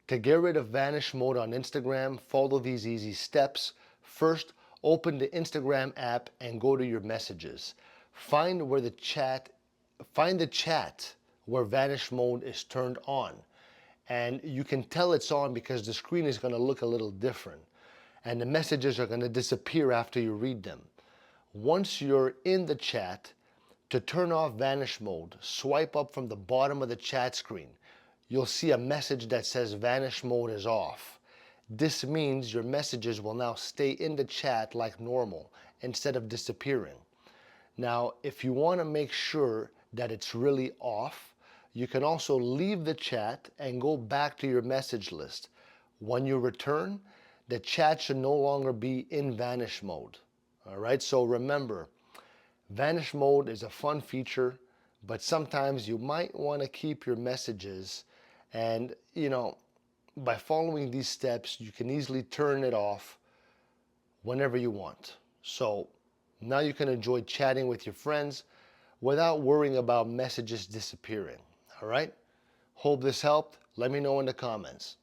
To get rid of Vanish Mode on Instagram, follow these easy steps. First, open the Instagram app and go to your messages. Find the chat where Vanish Mode is turned on. And you can tell it's on because the screen is going to look a little different. And the messages are going to disappear after you read them. Once you're in the chat, to turn off Vanish Mode, swipe up from the bottom of the chat screen. You'll see a message that says Vanish Mode is off. This means your messages will now stay in the chat like normal instead of disappearing. Now, if you want to make sure that it's really off, you can also leave the chat and go back to your message list. When you return, the chat should no longer be in Vanish Mode. All right, so remember, Vanish Mode is a fun feature, but sometimes you might want to keep your messages, and by following these steps, you can easily turn it off whenever you want. So now you can enjoy chatting with your friends without worrying about messages disappearing. All right? Hope this helped. Let me know in the comments.